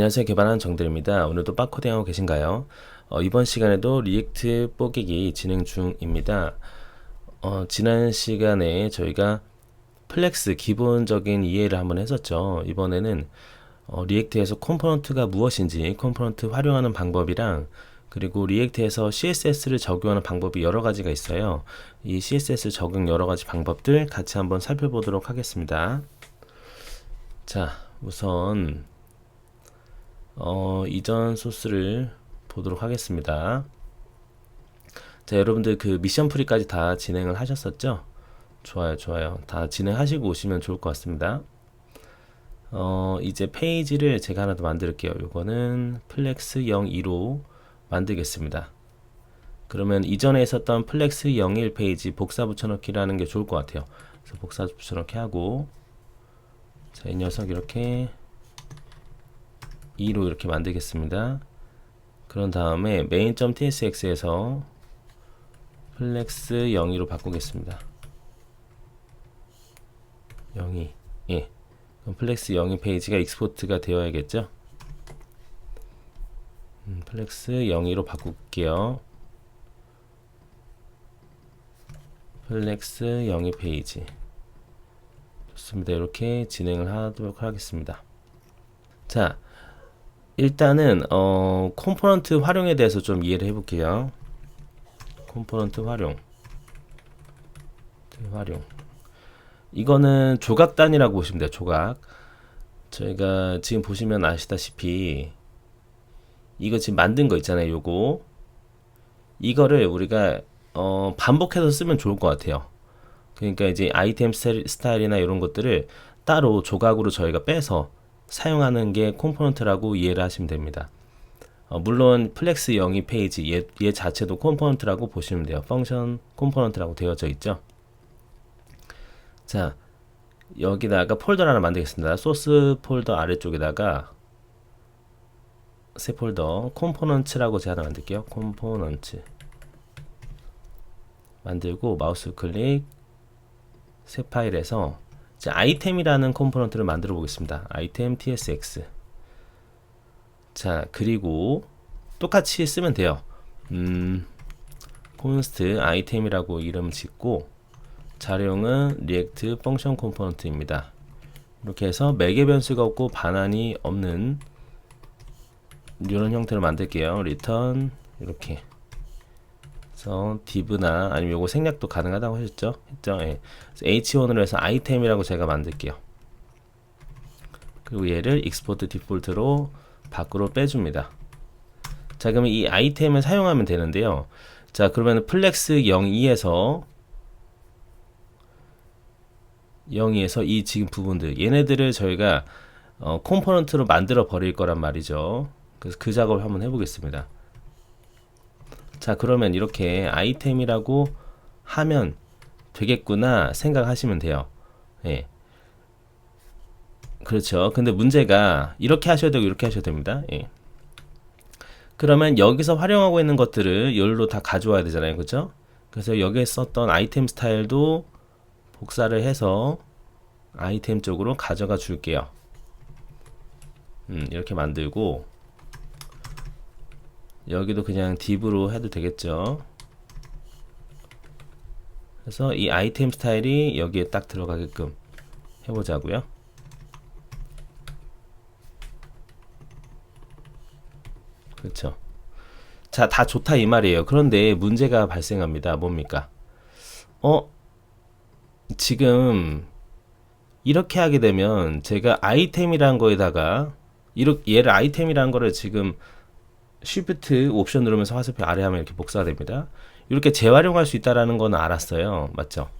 안녕하세요. 개발하는 정들입니다. 오늘도 빡코딩하고 계신가요? 이번 시간에도 리액트 뽀개기 진행 중입니다. 지난 시간에 저희가 플렉스 기본적인 이해를 한번 했었죠. 이번에는 리액트에서 컴포넌트가 무엇인지, 컴포넌트 활용하는 방법이랑 그리고 리액트에서 CSS를 적용하는 방법이 여러 가지가 있어요. 이 CSS 적용 여러 가지 방법들 같이 한번 살펴보도록 하겠습니다. 자, 우선 이전 소스를 보도록 하겠습니다. 자, 여러분들 그 미션 프리까지 다 진행을 하셨었죠? 좋아요, 좋아요. 다 진행하시고 오시면 좋을 것 같습니다. 이제 페이지를 제가 하나 더 만들게요. 요거는 플렉스 02로 만들겠습니다. 그러면 이전에 있었던 플렉스 01 페이지 복사 붙여넣기라는 게 좋을 것 같아요. 그래서 복사 붙여넣기 하고, 자, 이 녀석 이렇게 2로 이렇게 만들겠습니다. 그런 다음에 main.tsx에서 플렉스 02로 바꾸겠습니다. 02. 예. 그럼 플렉스 02 페이지가 익스포트가 되어야겠죠? 플렉스 02로 바꿀게요. 플렉스 02 페이지. 좋습니다. 이렇게 진행을 하도록 하겠습니다. 자, 일단은 컴포넌트 활용에 대해서 좀 이해를 해볼게요. 컴포넌트 활용. 이거는 조각 단위라고 보시면 돼요. 조각. 저희가 지금 보시면 아시다시피 이거 지금 만든 거 있잖아요. 요거. 이거를 우리가 반복해서 쓰면 좋을 것 같아요. 그러니까 이제 아이템 스타일이나 이런 것들을 따로 조각으로 저희가 빼서 사용하는 게 컴포넌트라고 이해를 하시면 됩니다. 물론 플렉스 02 페이지 얘 자체도 컴포넌트라고 보시면 돼요. 펑션 컴포넌트라고 되어져 있죠. 자, 여기다가 폴더를 하나 만들겠습니다. 소스 폴더 아래쪽에다가 새 폴더 컴포넌츠라고 제가 하나 만들게요. 컴포넌츠 만들고 마우스 클릭 새 파일에서 아이템이라는 컴포넌트를 만들어 보겠습니다. 아이템 tsx. 자, 그리고 똑같이 쓰면 돼요. const 아이템이라고 이름 짓고 자료형은 react 펑션 컴포넌트입니다. 이렇게 해서 매개 변수가 없고 반환이 없는 이런 형태로 만들게요. return 이렇게. 그래서 div나 아니면 요거 생략도 가능하다고 하셨죠? 했죠? 예. h1으로 해서 아이템이라고 제가 만들게요. 그리고 얘를 export default로 밖으로 빼줍니다. 자, 그러면 이 아이템을 사용하면 되는데요. 자, 그러면 플렉스 02에서 이 지금 부분들 얘네들을 저희가 컴포넌트로 만들어 버릴 거란 말이죠. 그래서 그 작업을 한번 해보겠습니다. 자, 그러면 이렇게 아이템이라고 하면 되겠구나 생각하시면 돼요. 예. 그렇죠. 근데 문제가 이렇게 하셔도 되고 이렇게 하셔도 됩니다. 예. 그러면 여기서 활용하고 있는 것들을 여기로 다 가져와야 되잖아요. 그렇죠? 그래서 여기에 썼던 아이템 스타일도 복사를 해서 아이템 쪽으로 가져가 줄게요. 이렇게 만들고 여기도 그냥 div로 해도 되겠죠. 그래서 이 아이템 스타일이 여기에 딱 들어가게끔 해보자고요. 그렇죠. 자, 다 좋다 이 말이에요. 그런데 문제가 발생합니다. 뭡니까? 지금 이렇게 하게 되면 제가 아이템이란 거에다가 얘를 아이템이란 거를 지금 Shift 옵션 누르면서 화살표 아래 하면 이렇게 복사가 됩니다. 이렇게 재활용할 수 있다라는 건 알았어요. 맞죠?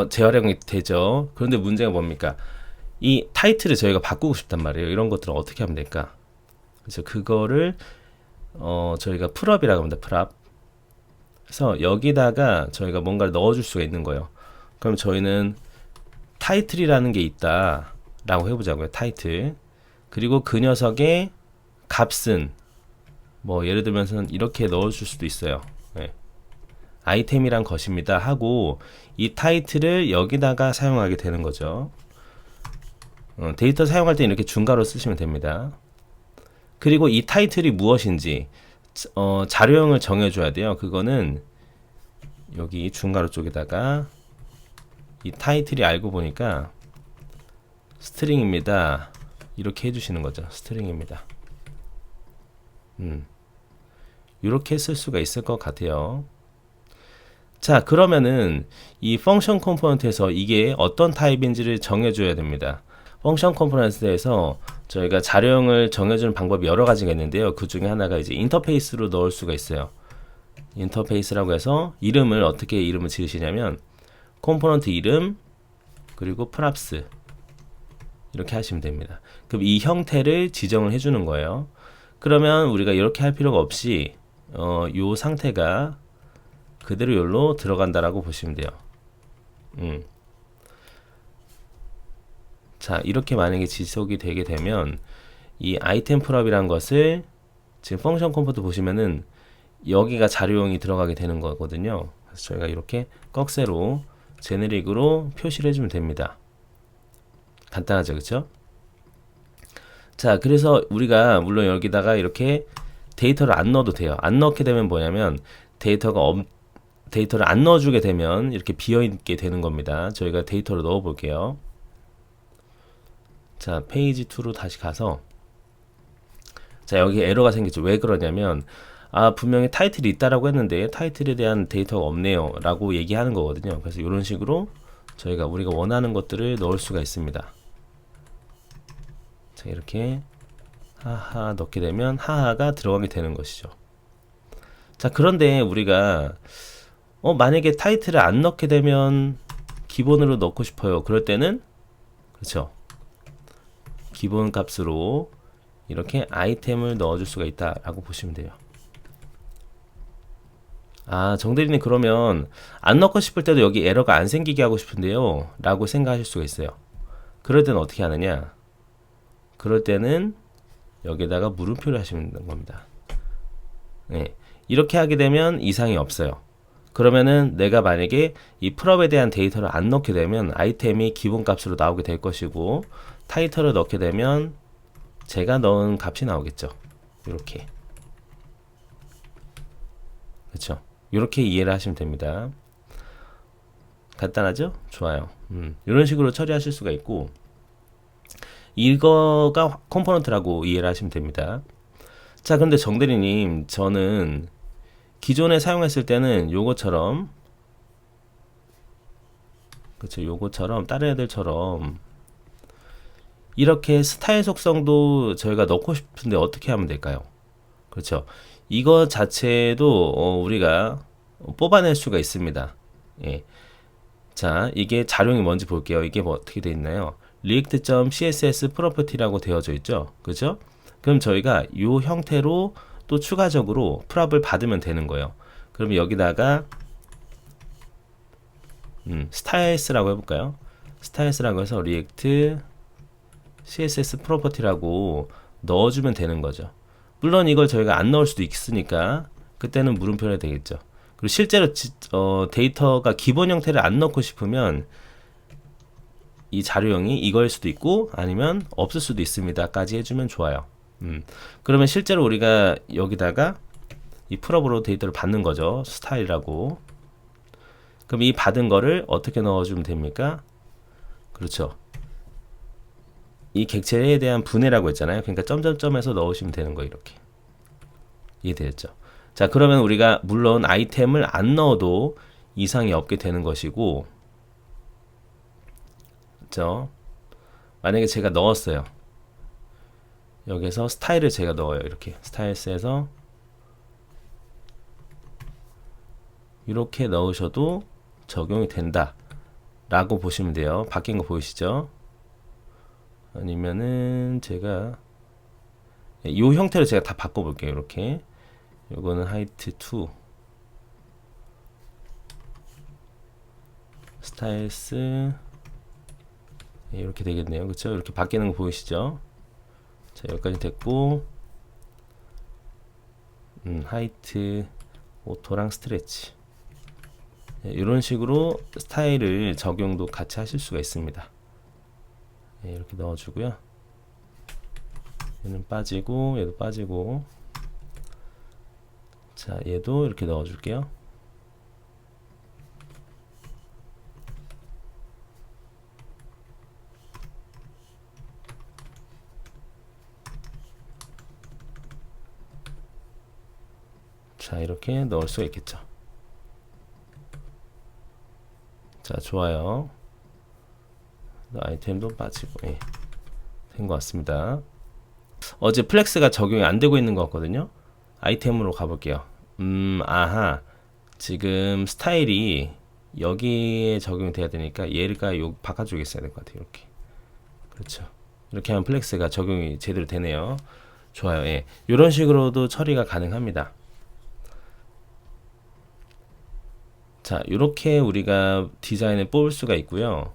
재활용이 되죠. 그런데 문제가 뭡니까? 이 타이틀을 저희가 바꾸고 싶단 말이에요. 이런 것들은 어떻게 하면 될까? 그래서 그거를 저희가 풀업이라고 합니다. 풀업. 그래서 여기다가 저희가 뭔가를 넣어줄 수가 있는 거예요. 그럼 저희는 타이틀이라는 게 있다 라고 해보자고요. 타이틀. 그리고 그 녀석의 값은 뭐 예를 들면서 이렇게 넣어줄 수도 있어요. 네. 아이템이란 것입니다 하고 이 타이틀을 여기다가 사용하게 되는 거죠. 데이터 사용할 때 이렇게 중괄호 쓰시면 됩니다. 그리고 이 타이틀이 무엇인지 자료형을 정해줘야 돼요. 그거는 여기 중괄호 쪽에다가 이 타이틀이 알고 보니까 스트링입니다. 이렇게 해주시는 거죠. 스트링입니다. 이렇게 쓸 수가 있을 것 같아요. 자, 그러면은 이 펑션 컴포넌트에서 이게 어떤 타입인지를 정해줘야 됩니다. 펑션 컴포넌트에서 저희가 자료형을 정해주는 방법이 여러 가지가 있는데요. 그 중에 하나가 이제 인터페이스로 넣을 수가 있어요. 인터페이스라고 해서 어떻게 이름을 지으시냐면 컴포넌트 이름 그리고 프랍스 이렇게 하시면 됩니다. 그럼 이 형태를 지정을 해주는 거예요. 그러면 우리가 이렇게 할 필요가 없이 요 상태가 그대로 여기로 들어간다라고 보시면 돼요. 자, 이렇게 만약에 지속이 되게 되면 이 아이템 프랍이라는 것을 지금 펑션 컴포트 보시면은 여기가 자료용이 들어가게 되는 거거든요. 그래서 저희가 이렇게 꺽쇠로 제네릭으로 표시를 해주면 됩니다. 간단하죠, 그쵸? 자, 그래서 우리가 물론 여기다가 이렇게 데이터를 안 넣어도 돼요. 안 넣게 되면 뭐냐면 데이터를 안 넣어주게 되면 이렇게 비어있게 되는 겁니다. 저희가 데이터를 넣어 볼게요. 자, 페이지 2로 다시 가서 자, 여기 에러가 생겼죠. 왜 그러냐면 분명히 타이틀이 있다라고 했는데 타이틀에 대한 데이터가 없네요 라고 얘기하는 거거든요. 그래서 이런 식으로 우리가 원하는 것들을 넣을 수가 있습니다. 자, 이렇게 하하 넣게 되면 하하가 들어가게 되는 것이죠. 자, 그런데 우리가 만약에 타이틀을 안 넣게 되면 기본으로 넣고 싶어요. 그럴 때는 그렇죠. 기본 값으로 이렇게 아이템을 넣어줄 수가 있다라고 보시면 돼요. 정대리님 그러면 안 넣고 싶을 때도 여기 에러가 안 생기게 하고 싶은데요 라고 생각하실 수가 있어요. 그럴 때는 어떻게 하느냐, 그럴 때는 여기다가 물음표를 하시면 되는 겁니다. 네, 이렇게 하게 되면 이상이 없어요. 그러면은 내가 만약에 이 프롭에 대한 데이터를 안 넣게 되면 아이템이 기본값으로 나오게 될 것이고 타이틀을 넣게 되면 제가 넣은 값이 나오겠죠. 이렇게. 그렇죠. 이렇게 이해를 하시면 됩니다. 간단하죠? 좋아요. 이런 식으로 처리하실 수가 있고 이거가 컴포넌트라고 이해를 하시면 됩니다. 자, 근데 정대리님 저는 기존에 사용했을 때는 요거처럼 그렇죠. 요거처럼 다른 애들처럼 이렇게 스타일 속성도 저희가 넣고 싶은데 어떻게 하면 될까요? 그렇죠. 이거 자체도 우리가 뽑아낼 수가 있습니다. 예. 자, 이게 자료이 뭔지 볼게요. 이게 뭐 어떻게 되어 있나요? react.css property라고 되어져 있죠. 그죠? 그럼 저희가 이 형태로 또 추가적으로 프랍을 받으면 되는 거예요. 그러면 여기다가 styles라고 해볼까요? styles라고 해서 react css property라고 넣어주면 되는 거죠. 물론 이걸 저희가 안 넣을 수도 있으니까 그때는 물음표를 해야 되겠죠. 그리고 실제로 데이터가 기본 형태를 안 넣고 싶으면 이 자료형이 이거일 수도 있고 아니면 없을 수도 있습니다 까지 해주면 좋아요. 그러면 실제로 우리가 여기다가 이 프롭으로 데이터를 받는 거죠. 스타일이라고. 그럼 이 받은 거를 어떻게 넣어주면 됩니까? 그렇죠. 이 객체에 대한 분해라고 했잖아요. 그러니까 점점점에서 넣으시면 되는 거예요. 이렇게. 이해되었죠? 자, 그러면 우리가 물론 아이템을 안 넣어도 이상이 없게 되는 것이고, 그렇죠? 만약에 제가 넣었어요. 여기서 스타일을 제가 넣어요. 이렇게 스타일스에서 이렇게 넣으셔도 적용이 된다 라고 보시면 돼요. 바뀐 거 보이시죠? 아니면은 제가 이 형태로 제가 다 바꿔볼게요. 이렇게 요거는 하이트 2 스타일스 이렇게 되겠네요. 그쵸? 이렇게 바뀌는 거 보이시죠? 자, 여기까지 됐고 하이트 오토랑 스트레치 이런 식으로 스타일을 적용도 같이 하실 수가 있습니다. 예, 이렇게 넣어주고요. 얘는 빠지고 얘도 빠지고, 자 얘도 이렇게 넣어줄게요. 자 이렇게 넣을 수가 있겠죠. 자 좋아요. 아이템도 빠지고, 예, 된 것 같습니다. 어제 플렉스가 적용이 안 되고 있는 것 같거든요. 아이템으로 가볼게요. 아하, 지금 스타일이 여기에 적용이 돼야 되니까 얘가 요 바깥쪽에 있어야 될 것 같아요. 이렇게. 그렇죠. 이렇게 하면 플렉스가 적용이 제대로 되네요. 좋아요. 예. 이런 식으로도 처리가 가능합니다. 자, 이렇게 우리가 디자인을 뽑을 수가 있고요.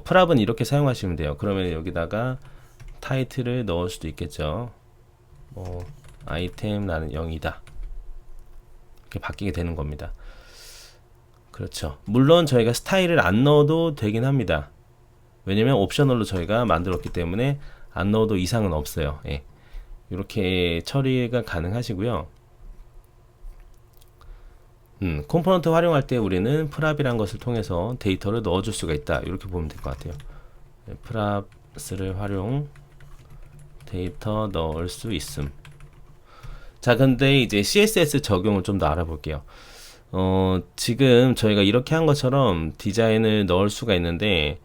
프랍은 이렇게 사용하시면 돼요. 그러면 여기다가 타이틀을 넣을 수도 있겠죠. 뭐 아이템 나는 0이다. 이렇게 바뀌게 되는 겁니다. 그렇죠. 물론 저희가 스타일을 안 넣어도 되긴 합니다. 왜냐면 옵셔널로 저희가 만들었기 때문에 안 넣어도 이상은 없어요. 예. 이렇게 처리가 가능하시고요. 컴포넌트 활용할 때 우리는 프랍이란 것을 통해서 데이터를 넣어줄 수가 있다. 이렇게 보면 될 것 같아요. 네, 프랍스를 활용, 데이터 넣을 수 있음. 자, 근데 이제 CSS 적용을 좀 더 알아볼게요. 지금 저희가 이렇게 한 것처럼 디자인을 넣을 수가 있는데,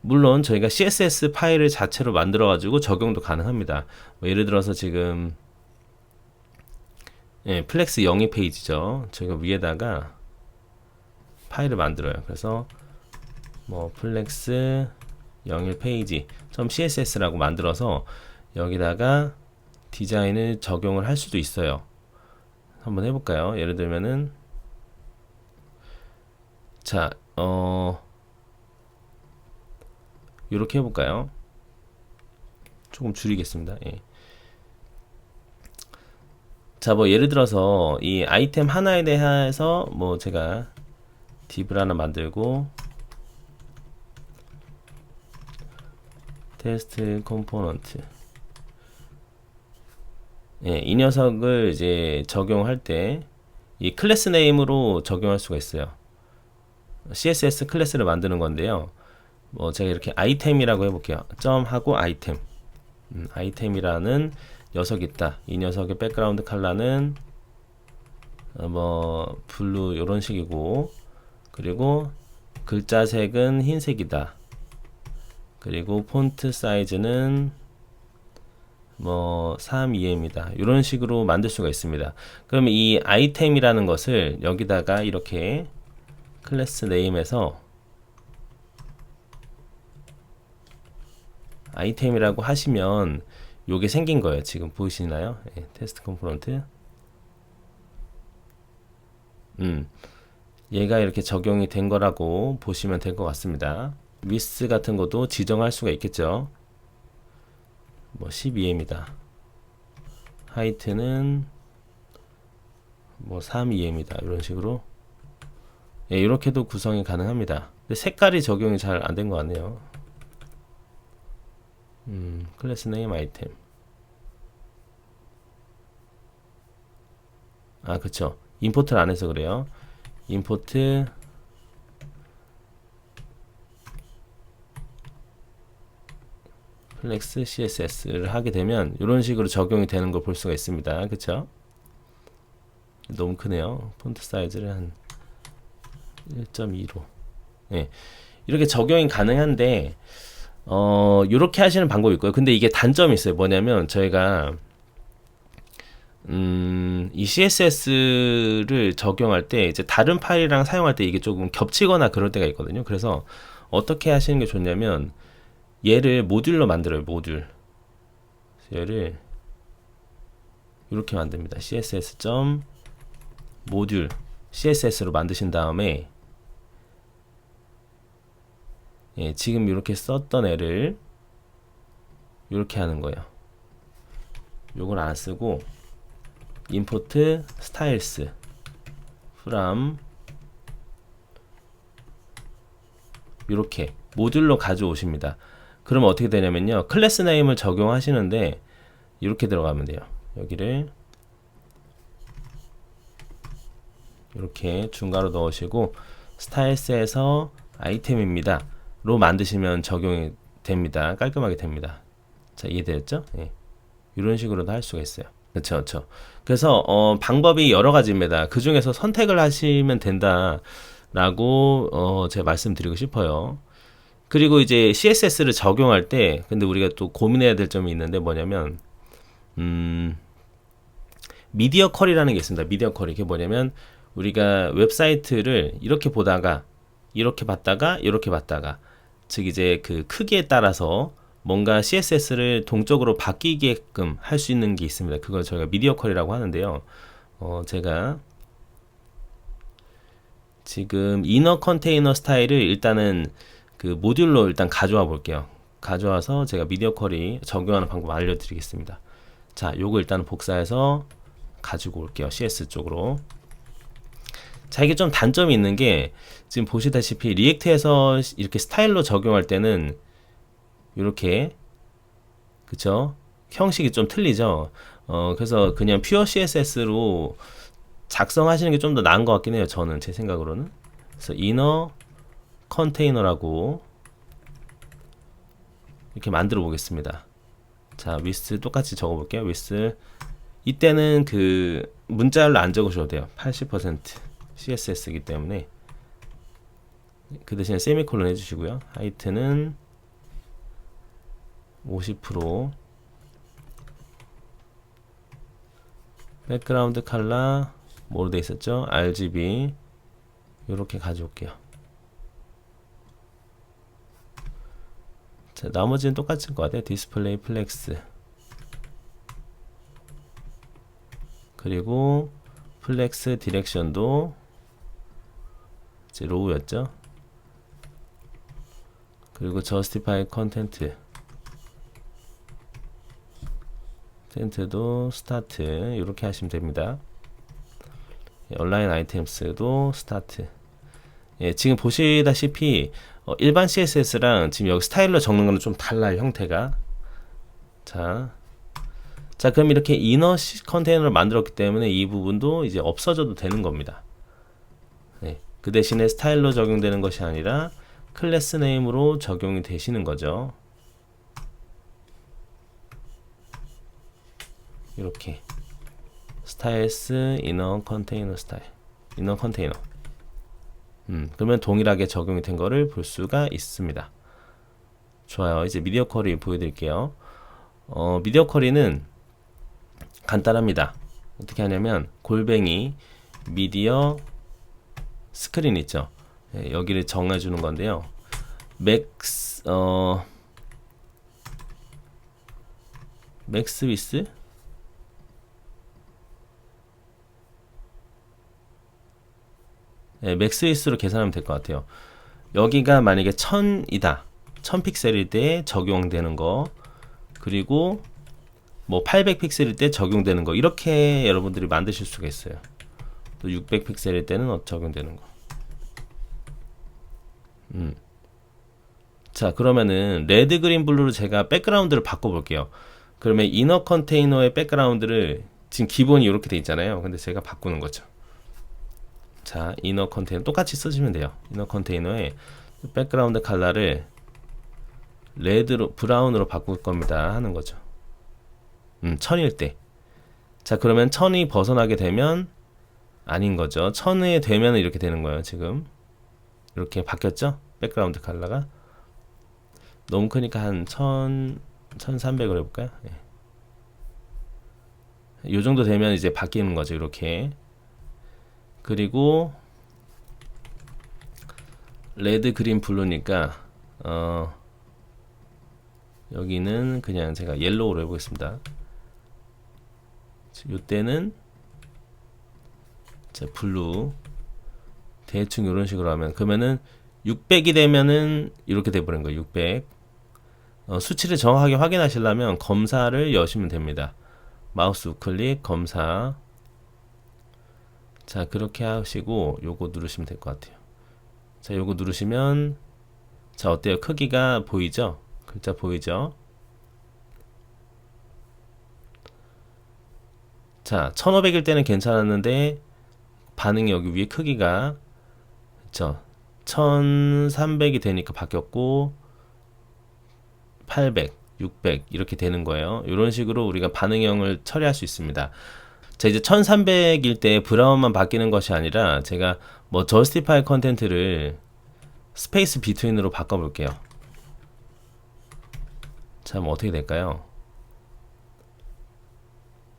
물론 저희가 CSS 파일을 자체로 만들어가지고 적용도 가능합니다. 뭐 예를 들어서 지금 예, 플렉스 02 페이지죠. 저희가 위에다가 파일을 만들어요. 그래서 뭐 플렉스 01 페이지 .css라고 만들어서 여기다가 디자인을 적용을 할 수도 있어요. 한번 해볼까요? 예를 들면은 자, 이렇게 해볼까요? 조금 줄이겠습니다. 예. 자, 뭐 예를 들어서 이 아이템 하나에 대해서 뭐 제가 div를 하나 만들고 테스트 컴포넌트, 예, 이 녀석을 이제 적용할 때 이 클래스 네임으로 적용할 수가 있어요. CSS 클래스를 만드는 건데요. 뭐 제가 이렇게 아이템이라고 해볼게요. 점 하고 아이템, 아이템이라는 녀석이 있다. 이 녀석의 백그라운드 컬러는 뭐 블루 이런 식이고, 그리고 글자 색은 흰색이다. 그리고 폰트 사이즈는 뭐 3EM이다. 이런 식으로 만들 수가 있습니다. 그럼 이 아이템이라는 것을 여기다가 이렇게 클래스 네임에서 아이템이라고 하시면 요게 생긴 거예요. 지금 보이시나요? 예, 테스트 컴포넌트. 얘가 이렇게 적용이 된 거라고 보시면 될 것 같습니다. 위스 같은 것도 지정할 수가 있겠죠. 뭐 12M이다. 하이트는 뭐 3EM이다. 이런 식으로. 예, 이렇게도 구성이 가능합니다. 근데 색깔이 적용이 잘 안 된 것 같네요. 클래스 네임 아이템. 아, 그쵸. 임포트를 안 해서 그래요. 임포트 플렉스 CSS를 하게 되면 이런 식으로 적용이 되는 걸 볼 수가 있습니다. 그쵸? 너무 크네요. 폰트 사이즈를 한 1.2로. 네. 이렇게 적용이 가능한데, 이렇게 하시는 방법이 있고요. 근데 이게 단점이 있어요. 뭐냐면, 저희가, 이 CSS를 적용할 때, 이제 다른 파일이랑 사용할 때 이게 조금 겹치거나 그럴 때가 있거든요. 그래서 어떻게 하시는 게 좋냐면, 얘를 모듈로 만들어요. 모듈. 얘를 이렇게 만듭니다. css.모듈 css로 만드신 다음에, 예, 지금 이렇게 썼던 애를 이렇게 하는 거예요. 요걸 안 쓰고 import styles from 이렇게 모듈로 가져오십니다. 그러면 어떻게 되냐면요, 클래스 네임을 적용하시는데 이렇게 들어가면 돼요. 여기를 이렇게 중괄호 넣으시고 스타일스에서 아이템입니다 로 만드시면 적용이 됩니다. 깔끔하게 됩니다. 자, 이해되었죠? 예. 이런 식으로도 할 수가 있어요. 그렇죠, 그렇죠. 그래서 방법이 여러 가지입니다. 그 중에서 선택을 하시면 된다라고 제가 말씀드리고 싶어요. 그리고 이제 CSS를 적용할 때, 근데 우리가 또 고민해야 될 점이 있는데 뭐냐면, 미디어 컬이라는 게 있습니다. 미디어 컬이 이게 뭐냐면 우리가 웹사이트를 이렇게 보다가 이렇게 봤다가 이렇게 봤다가, 즉 이제 그 크기에 따라서 뭔가 CSS를 동적으로 바뀌게끔 할 수 있는 게 있습니다. 그걸 저희가 미디어 컬이라고 하는데요. 제가 지금 이너 컨테이너 스타일을 일단은 그 모듈로 일단 가져와 볼게요. 가져와서 제가 미디어 컬이 적용하는 방법 알려드리겠습니다. 자, 요거 일단 복사해서 가지고 올게요. CS 쪽으로. 자, 이게 좀 단점이 있는 게 지금 보시다시피 리액트에서 이렇게 스타일로 적용할 때는 이렇게, 그쵸? 형식이 좀 틀리죠? 그래서 그냥 퓨어 CSS로 작성하시는 게 좀 더 나은 것 같긴 해요. 저는 제 생각으로는. 그래서 이너 컨테이너라고 이렇게 만들어 보겠습니다. 자, 위스 똑같이 적어 볼게요. 위스. 이때는 그 문자열로 안 적으셔도 돼요. 80% CSS이기 때문에 그 대신에 세미콜론 해주시고요. 하이트는 50%, 백그라운드 컬러 뭐로 돼 있었죠? RGB 이렇게 가져올게요. 자, 나머지는 똑같을 것 같아요. 디스플레이 플렉스, 그리고 플렉스 디렉션도 이제 로우였죠. 그리고 저스티파이 컨텐트, 컨텐트도 스타트 이렇게 하시면 됩니다. 온라인 아이템스도 스타트. 예, 지금 보시다시피 일반 CSS랑 지금 여기 스타일로 적는 거는 좀 달라요, 형태가. 자, 그럼 이렇게 이너 컨테이너를 만들었기 때문에 이 부분도 이제 없어져도 되는 겁니다. 네, 그 대신에 스타일로 적용되는 것이 아니라 클래스 네임으로 적용이 되시는 거죠. 이렇게 스타일스 이너 컨테이너 스타일, 이너 컨테이너. 그러면 동일하게 적용이 된 거를 볼 수가 있습니다. 좋아요. 이제 미디어 쿼리 보여드릴게요. 미디어 쿼리는 간단합니다. 어떻게 하냐면 골뱅이 미디어 스크린 있죠. 예, 여기를 정해주는 건데요. 맥스 위스 네, 맥스 위스로 계산하면 될 것 같아요. 여기가 만약에 1000이다. 1000픽셀일 때 적용되는 거, 그리고 뭐 800픽셀일 때 적용되는 거, 이렇게 여러분들이 만드실 수가 있어요. 또 600픽셀일 때는 적용되는 거. 자, 그러면은 레드 그린 블루로 제가 백그라운드를 바꿔 볼게요. 그러면 이너 컨테이너의 백그라운드를 지금 기본이 이렇게 돼 있잖아요. 근데 제가 바꾸는 거죠. 자, 이너 컨테이너 똑같이 쓰시면 돼요. 이너 컨테이너의 백그라운드 컬러를 레드로, 브라운으로 바꿀 겁니다 하는 거죠. 1000일 때. 자, 그러면 1000이 벗어나게 되면 아닌 거죠. 1000이 되면 이렇게 되는 거예요. 지금 이렇게 바뀌었죠? 백그라운드 컬러가 너무 크니까 한 1300으로 해볼까요? 예. 이 정도 되면 이제 바뀌는 거죠. 이렇게. 그리고 레드 그린 블루니까 여기는 그냥 제가 옐로우로 해보겠습니다. 이때는 블루, 대충 이런 식으로 하면, 그러면은 600이 되면은 이렇게 돼버린 거예요. 600. 수치를 정확하게 확인하시려면 검사를 여시면 됩니다. 마우스 우클릭 검사. 자, 그렇게 하시고 요거 누르시면 될 것 같아요. 자, 요거 누르시면 자, 어때요? 크기가 보이죠? 글자 보이죠? 자, 1500일 때는 괜찮았는데 반응이 여기 위에 크기가 그쵸? 1300이 되니까 바뀌었고 800, 600 이렇게 되는 거예요. 이런 식으로 우리가 반응형을 처리할 수 있습니다. 자, 이제 1300일 때 브라운만 바뀌는 것이 아니라 제가 뭐 justify 컨텐트를 스페이스 비트윈으로 바꿔볼게요. 자, 뭐 어떻게 될까요?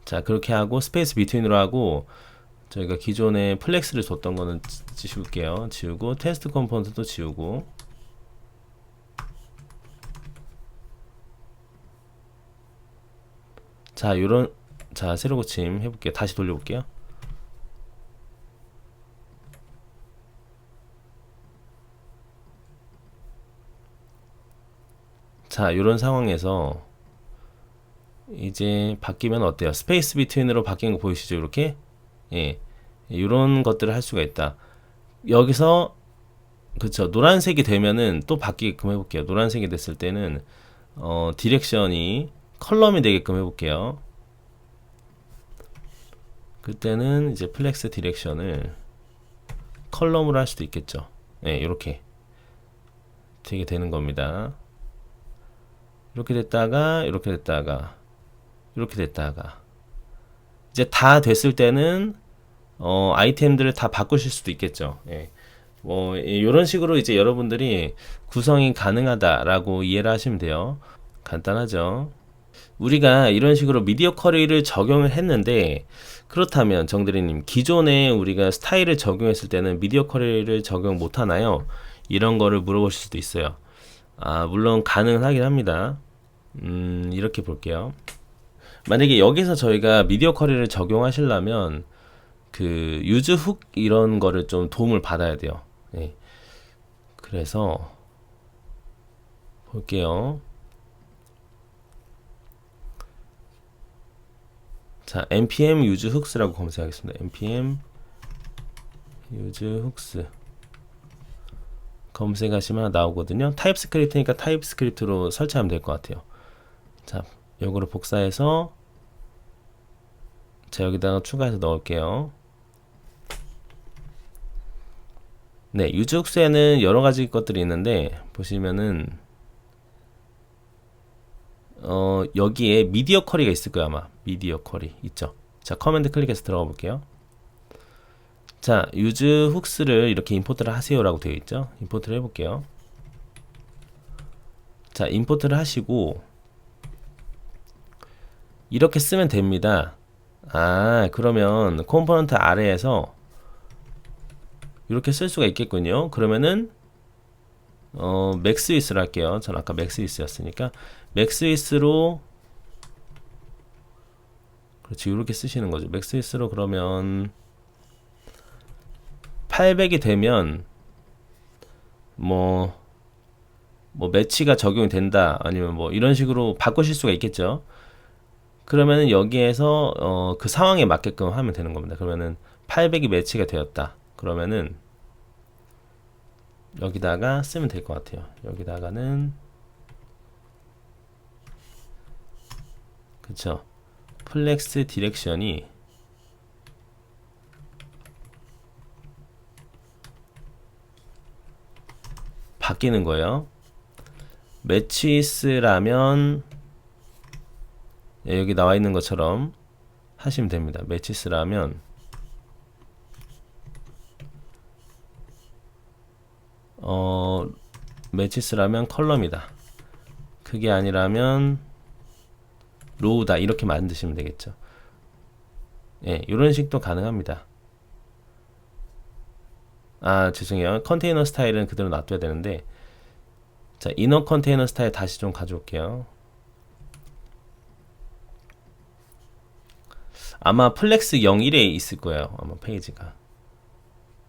자, 그렇게 하고 스페이스 비트윈으로 하고 저희가 기존에 플렉스를 줬던 거는 지울게요. 지우고 테스트 컴포넌트도 지우고 자, 요런 자, 새로 고침 해볼게요. 다시 돌려볼게요. 자, 요런 상황에서 이제 바뀌면 어때요? 스페이스 비트윈으로 바뀐 거 보이시죠? 이렇게 예, 이런 것들을 할 수가 있다. 여기서 그쵸, 노란색이 되면은 또 바뀌게끔 해볼게요. 노란색이 됐을 때는 디렉션이 컬럼이 되게끔 해볼게요. 그때는 이제 플렉스 디렉션을 컬럼으로 할 수도 있겠죠. 예, 이렇게 되게 되는 겁니다. 이렇게 됐다가 이렇게 됐다가 이렇게 됐다가 이제 다 됐을 때는 아이템들을 다 바꾸실 수도 있겠죠. 예. 뭐 이런 식으로 이제 여러분들이 구성이 가능하다라고 이해를 하시면 돼요. 간단하죠. 우리가 이런 식으로 미디어 쿼리를 적용을 했는데 그렇다면 정대리님 기존에 우리가 스타일을 적용했을 때는 미디어 쿼리를 적용 못 하나요? 이런 거를 물어보실 수도 있어요. 아, 물론 가능은 하긴 합니다. 이렇게 볼게요. 만약에 여기서 저희가 미디어 쿼리를 적용하시려면 그 유즈 훅 이런 거를 좀 도움을 받아야 돼요. 예. 그래서 볼게요. 자, npm use hooks라고 검색하겠습니다. npm use hooks 검색하시면 나오거든요. 타입스크립트니까 타입스크립트로 설치하면 될 것 같아요. 자, 요거를 복사해서 자, 여기다가 추가해서 넣을게요. 네, 유즈훅스에는 여러 가지 것들이 있는데 보시면은 여기에 미디어 쿼리가 있을 거야 아마. 미디어 쿼리 있죠. 자, 커맨드 클릭해서 들어가 볼게요. 자, 유즈 훅스를 이렇게 임포트를 하세요라고 되어 있죠. 임포트를 해볼게요. 자, 임포트를 하시고 이렇게 쓰면 됩니다. 아, 그러면 컴포넌트 아래에서 이렇게 쓸 수가 있겠군요. 그러면은 맥스위스로 할게요. 전 아까 맥스위스였으니까 맥스위스로 그렇지, 이렇게 쓰시는 거죠. 맥스위스로 그러면 800이 되면 뭐 매치가 적용이 된다 아니면 뭐 이런 식으로 바꾸실 수가 있겠죠. 그러면은 여기에서 그 상황에 맞게끔 하면 되는 겁니다. 그러면은 800이 매치가 되었다. 그러면은 여기다가 쓰면 될 것 같아요. 여기다가는 그쵸, 플렉스 디렉션이 바뀌는 거예요. 매치스라면 여기 나와 있는 것처럼 하시면 됩니다. 매치스라면 매치스라면 컬럼이다. 그게 아니라면 로우다. 이렇게 만드시면 되겠죠. 예, 이런 식도 가능합니다. 아, 죄송해요. 컨테이너 스타일은 그대로 놔둬야 되는데 자, 이너 컨테이너 스타일 다시 좀 가져올게요. 아마 플렉스 01에 있을 거예요. 아마 페이지가.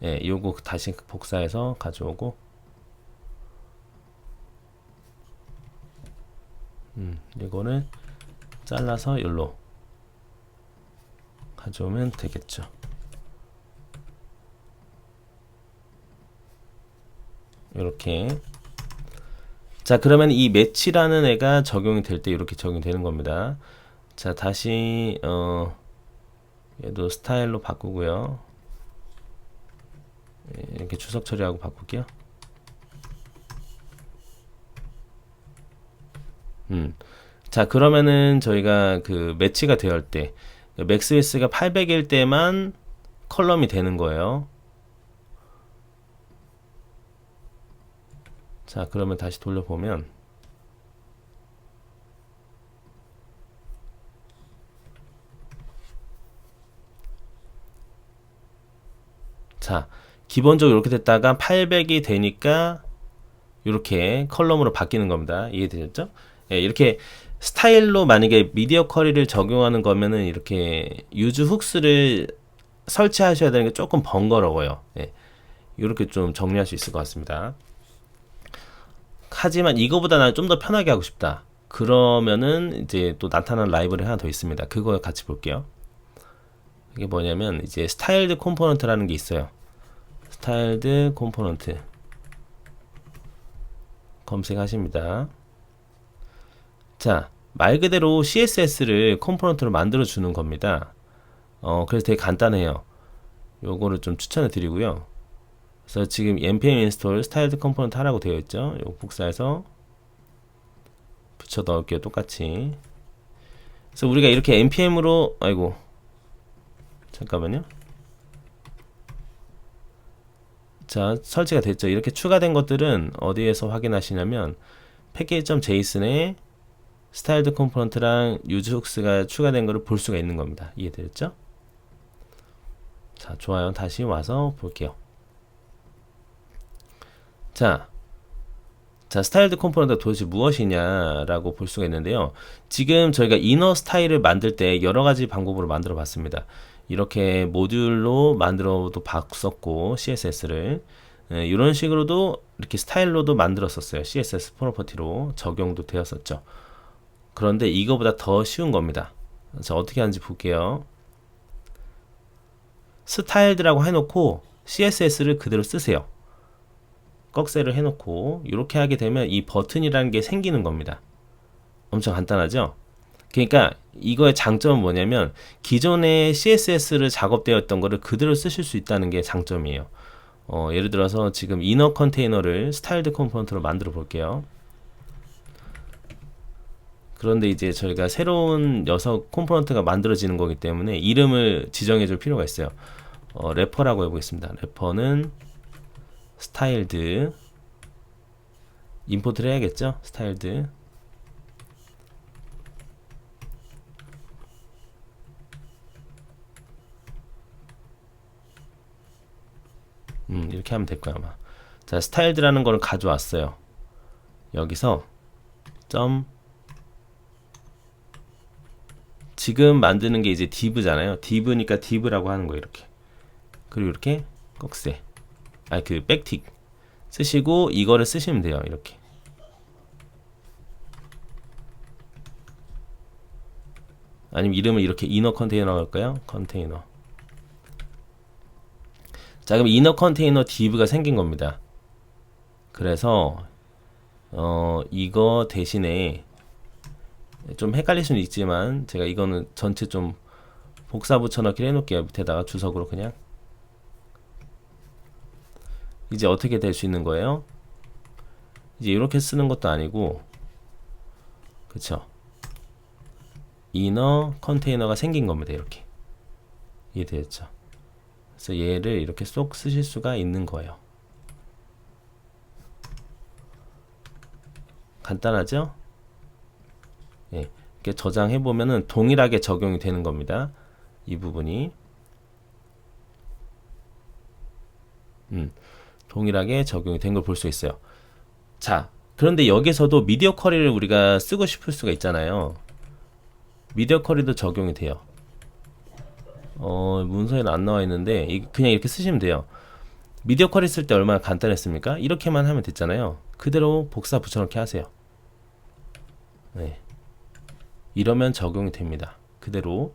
예, 요거 다시 복사해서 가져오고 이거는 잘라서 여기로 가져오면 되겠죠. 이렇게 자, 그러면 이 매치라는 애가 적용이 될 때 이렇게 적용이 되는 겁니다. 자, 다시 얘도 스타일로 바꾸고요. 이렇게 주석 처리하고 바꿀게요. 자, 그러면은 저희가 그 매치가 되어 때 맥스 웨스가 800일 때만 컬럼이 되는 거예요. 자, 그러면 다시 돌려보면 자, 기본적으로 이렇게 됐다가 800이 되니까 이렇게 컬럼으로 바뀌는 겁니다. 이해되셨죠? 예, 이렇게 스타일로 만약에 미디어 쿼리를 적용하는 거면은 이렇게 유즈 훅스를 설치하셔야 되는 게 조금 번거로워요. 예, 이렇게 좀 정리할 수 있을 것 같습니다. 하지만 이거보다 난 좀 더 편하게 하고 싶다. 그러면은 이제 또 나타나는 라이브러리 하나 더 있습니다. 그거 같이 볼게요. 이게 뭐냐면 이제 스타일드 컴포넌트라는 게 있어요. 스타일드 컴포넌트 검색하십니다. 자, 말 그대로 CSS를 컴포넌트로 만들어 주는 겁니다. 그래서 되게 간단해요. 요거를 좀 추천해 드리고요. 그래서 지금 npm install styled component 하라고 되어 있죠. 요 복사해서 붙여 넣을게요. 똑같이. 그래서 우리가 이렇게 npm으로 아이고 잠깐만요. 자, 설치가 됐죠. 이렇게 추가된 것들은 어디에서 확인하시냐면 package.json에 styled component랑 use hooks가 추가된 거를 볼 수가 있는 겁니다. 이해되셨죠? 자, 좋아요. 다시 와서 볼게요. 자, 스타일드 컴포넌트가 도대체 무엇이냐라고 볼 수가 있는데요. 지금 저희가 이너 스타일을 만들 때 여러 가지 방법으로 만들어 봤습니다. 이렇게 모듈로 만들어도 봤었고 CSS를 이런 식으로도 이렇게 스타일로도 만들었었어요. CSS 프로퍼티로 적용도 되었었죠. 그런데 이거보다 더 쉬운 겁니다. 자, 어떻게 하는지 볼게요. 스타일드라고 해놓고 CSS를 그대로 쓰세요. 꺽쇠를 해놓고 이렇게 하게 되면 이 버튼이라는 게 생기는 겁니다. 엄청 간단하죠? 그러니까 이거의 장점은 뭐냐면 기존에 CSS를 작업되었던 거를 그대로 쓰실 수 있다는 게 장점이에요. 예를 들어서 지금 이너 컨테이너를 스타일드 컴포넌트로 만들어 볼게요. 그런데 이제 저희가 새로운 녀석 컴포넌트가 만들어지는 거기 때문에 이름을 지정해 줄 필요가 있어요. 래퍼라고 해보겠습니다. 래퍼는 스타일드 임포트를 해야겠죠? 스타일드 이렇게 하면 될 거야 아마. 자, 스타일드라는 거를 가져왔어요. 여기서 점 지금 만드는 게 이제 div잖아요. div니까 div라고 하는 거예요. 이렇게. 그리고 이렇게 꺽쇠 그 백틱 쓰시고 이거를 쓰시면 돼요. 이렇게. 아니면 이름을 이렇게 이너 컨테이너 할까요? 컨테이너. 자, 그럼 이너 컨테이너 div가 생긴 겁니다. 그래서 이거 대신에 좀 헷갈릴 수는 있지만 제가 이거는 전체 좀 복사 붙여넣기를 해놓을게요. 밑에다가 주석으로 그냥. 이제 어떻게 될 수 있는 거예요? 이제 이렇게 쓰는 것도 아니고 그쵸? 이너 컨테이너가 생긴 겁니다. 이렇게. 이해되겠죠? 그래서 얘를 이렇게 쏙 쓰실 수가 있는 거예요. 간단하죠? 예, 이렇게 저장해 보면은 동일하게 적용이 되는 겁니다. 이 부분이 동일하게 적용이 된 걸 볼 수 있어요. 자, 그런데 여기서도 미디어 쿼리를 우리가 쓰고 싶을 수가 있잖아요. 미디어 쿼리도 적용이 돼요. 문서에는 안 나와 있는데 그냥 이렇게 쓰시면 돼요. 미디어 쿼리 쓸 때 얼마나 간단했습니까? 이렇게만 하면 됐잖아요. 그대로 복사 붙여넣기 하세요. 네. 이러면 적용이 됩니다. 그대로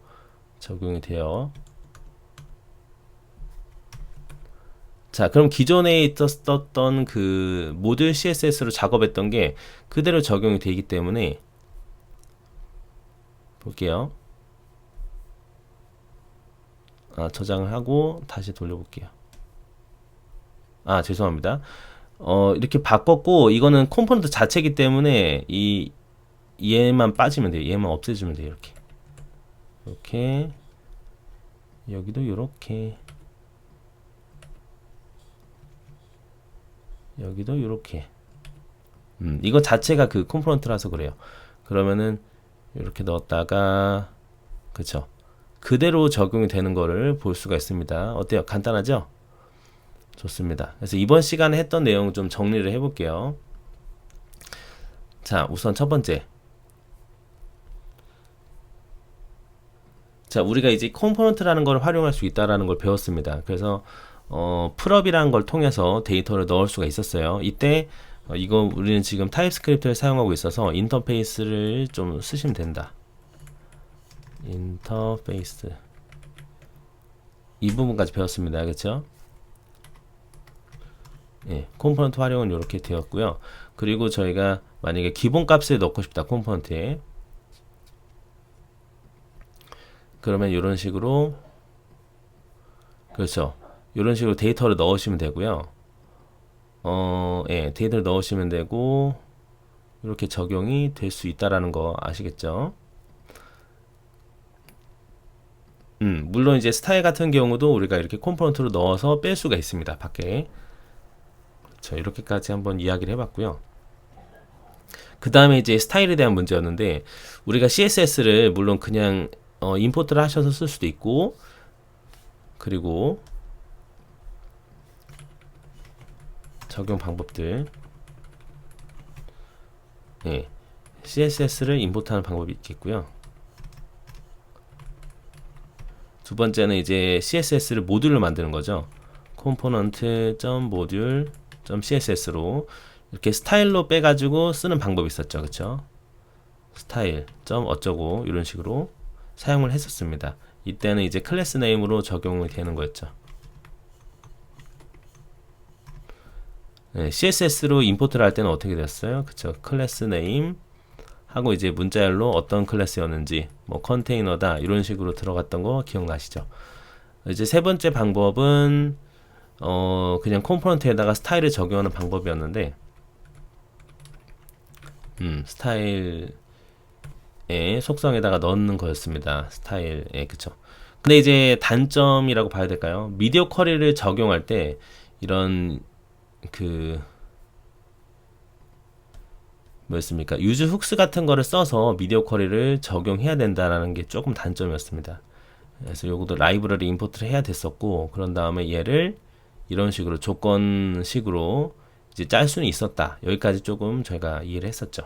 적용이 돼요. 자, 그럼 기존에 있었던 그 모듈 CSS로 작업했던 게 그대로 적용이 되기 때문에 볼게요. 저장을 하고 다시 돌려볼게요. 죄송합니다. 이렇게 바꿨고 이거는 컴포넌트 자체이기 때문에 얘만 빠지면 돼요. 얘만 없애주면 돼요. 이렇게 여기도 이렇게 여기도 이렇게 이거 자체가 그 컴포넌트라서 그래요. 그러면은 이렇게 넣었다가 그쵸, 그대로 적용이 되는 거를 볼 수가 있습니다. 어때요? 간단하죠? 좋습니다. 그래서 이번 시간에 했던 내용 좀 정리를 해볼게요. 자, 우선 첫 번째. 자, 우리가 이제 컴포넌트라는 걸 활용할 수 있다라는 걸 배웠습니다. 그래서 풀업이라는 걸 통해서 데이터를 넣을 수가 있었어요. 이때 이거 우리는 지금 타입스크립트를 사용하고 있어서 인터페이스를 좀 쓰시면 된다. 인터페이스 이 부분까지 배웠습니다. 그렇죠? 예, 컴포넌트 활용은 이렇게 되었고요. 그리고 저희가 만약에 기본 값을 넣고 싶다 컴포넌트에, 그러면 이런 식으로, 그렇죠, 이런 식으로 데이터를 넣으시면 되고요. 예, 데이터를 넣으시면 되고 이렇게 적용이 될 수 있다라는 거 아시겠죠? 물론 이제 스타일 같은 경우도 우리가 이렇게 컴포넌트로 넣어서 뺄 수가 있습니다. 밖에. 그렇죠. 이렇게까지 한번 이야기를 해봤고요. 그 다음에 이제 스타일에 대한 문제였는데, 우리가 CSS를 물론 그냥 임포트를 하셔서 쓸 수도 있고, 그리고 적용 방법들, 예, CSS를 임포트하는 방법이 있겠고요. 두 번째는 이제 CSS를 모듈로 만드는 거죠. component.module.css로 이렇게 스타일로 빼가지고 쓰는 방법이 있었죠. 그쵸? 스타일 어쩌고 이런 식으로 사용을 했었습니다. 이때는 이제 클래스 네임으로 적용이 되는 거였죠. 네, CSS로 임포트를 할 때는 어떻게 됐어요? 그쵸? 클래스 네임 하고 이제 문자열로 어떤 클래스였는지, 뭐 컨테이너다 이런 식으로 들어갔던 거 기억나시죠? 이제 세 번째 방법은 그냥 컴포넌트에다가 스타일을 적용하는 방법이었는데, 스타일의 속성에다가 넣는 거였습니다. 스타일에, 그쵸? 근데 이제 단점이라고 봐야 될까요? 미디어 쿼리를 적용할 때 이런 뭐였습니까? 유즈 훅스 같은 거를 써서 미디어 쿼리를 적용해야 된다라는 게 조금 단점이었습니다. 그래서 요것도 라이브러리 임포트를 해야 됐었고, 그런 다음에 얘를 이런 식으로 조건식으로 이제 짤 수는 있었다. 여기까지 조금 저희가 이해를 했었죠.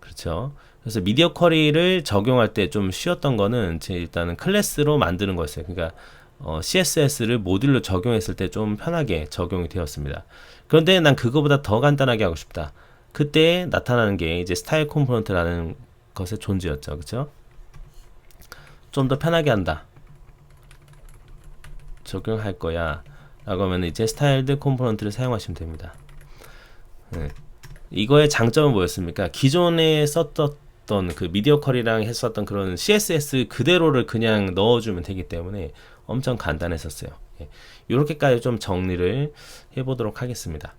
그렇죠. 그래서 미디어 쿼리를 적용할 때 좀 쉬웠던 거는 일단은 클래스로 만드는 거였어요. 그러니까 CSS를 모듈로 적용했을 때 좀 편하게 적용이 되었습니다. 그런데 난 그거보다 더 간단하게 하고 싶다. 그때 나타나는 게 이제 스타일 컴포넌트라는 것의 존재였죠. 그렇죠? 좀 더 편하게 한다. 적용할 거야 라고 하면 이제 스타일드 컴포넌트를 사용하시면 됩니다. 네. 이거의 장점은 뭐였습니까? 기존에 썼던 그 미디어 쿼리랑 했었던 그런 CSS 그대로를 그냥 넣어주면 되기 때문에 엄청 간단했었어요. 예. 이렇게까지 좀 정리를 해보도록 하겠습니다.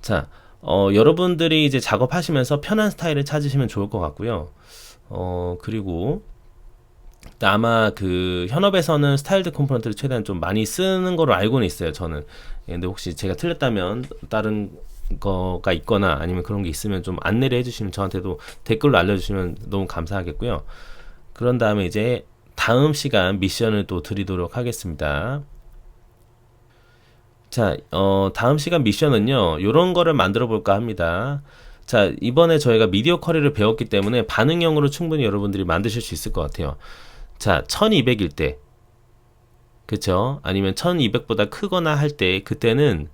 자, 여러분들이 이제 작업하시면서 편한 스타일을 찾으시면 좋을 것 같고요. 그리고 아마 그 현업에서는 스타일드 컴포넌트를 최대한 좀 많이 쓰는 거로 알고는 있어요. 저는. 예, 근데 혹시 제가 틀렸다면 다른 거가 있거나 아니면 그런 게 있으면 좀 안내를 해주시면, 저한테도 댓글로 알려주시면 너무 감사하겠고요. 그런 다음에 이제 다음 시간 미션을 또 드리도록 하겠습니다. 자, 다음 시간 미션은요, 요런 거를 만들어 볼까 합니다. 자, 이번에 저희가 미디어 쿼리를 배웠기 때문에 반응형으로 충분히 여러분들이 만드실 수 있을 것 같아요. 자, 1200일 때, 그쵸? 아니면 1200보다 크거나 할 때, 그때는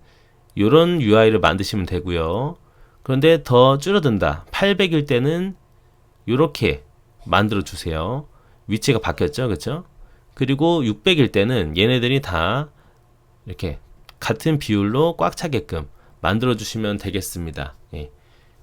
요런 UI를 만드시면 되고요. 그런데 더 줄어든다. 800일 때는 요렇게 만들어 주세요. 위치가 바뀌었죠, 그쵸? 그리고 600일 때는 얘네들이 다 이렇게 같은 비율로 꽉 차게끔 만들어 주시면 되겠습니다. 예.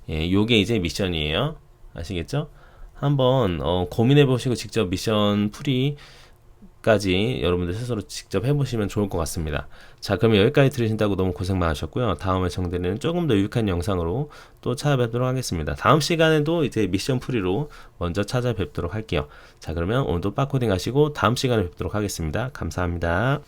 예, 요게 이제 미션이에요. 아시겠죠? 한번 고민해 보시고 직접 미션 풀이까지 여러분들 스스로 직접 해보시면 좋을 것 같습니다. 자, 그러면 여기까지 들으신다고 너무 고생 많으셨고요. 다음에 정대는 조금 더 유익한 영상으로 또 찾아뵙도록 하겠습니다. 다음 시간에도 이제 미션 풀이로 먼저 찾아뵙도록 할게요. 자, 그러면 오늘도 빠코딩 하시고 다음 시간에 뵙도록 하겠습니다. 감사합니다.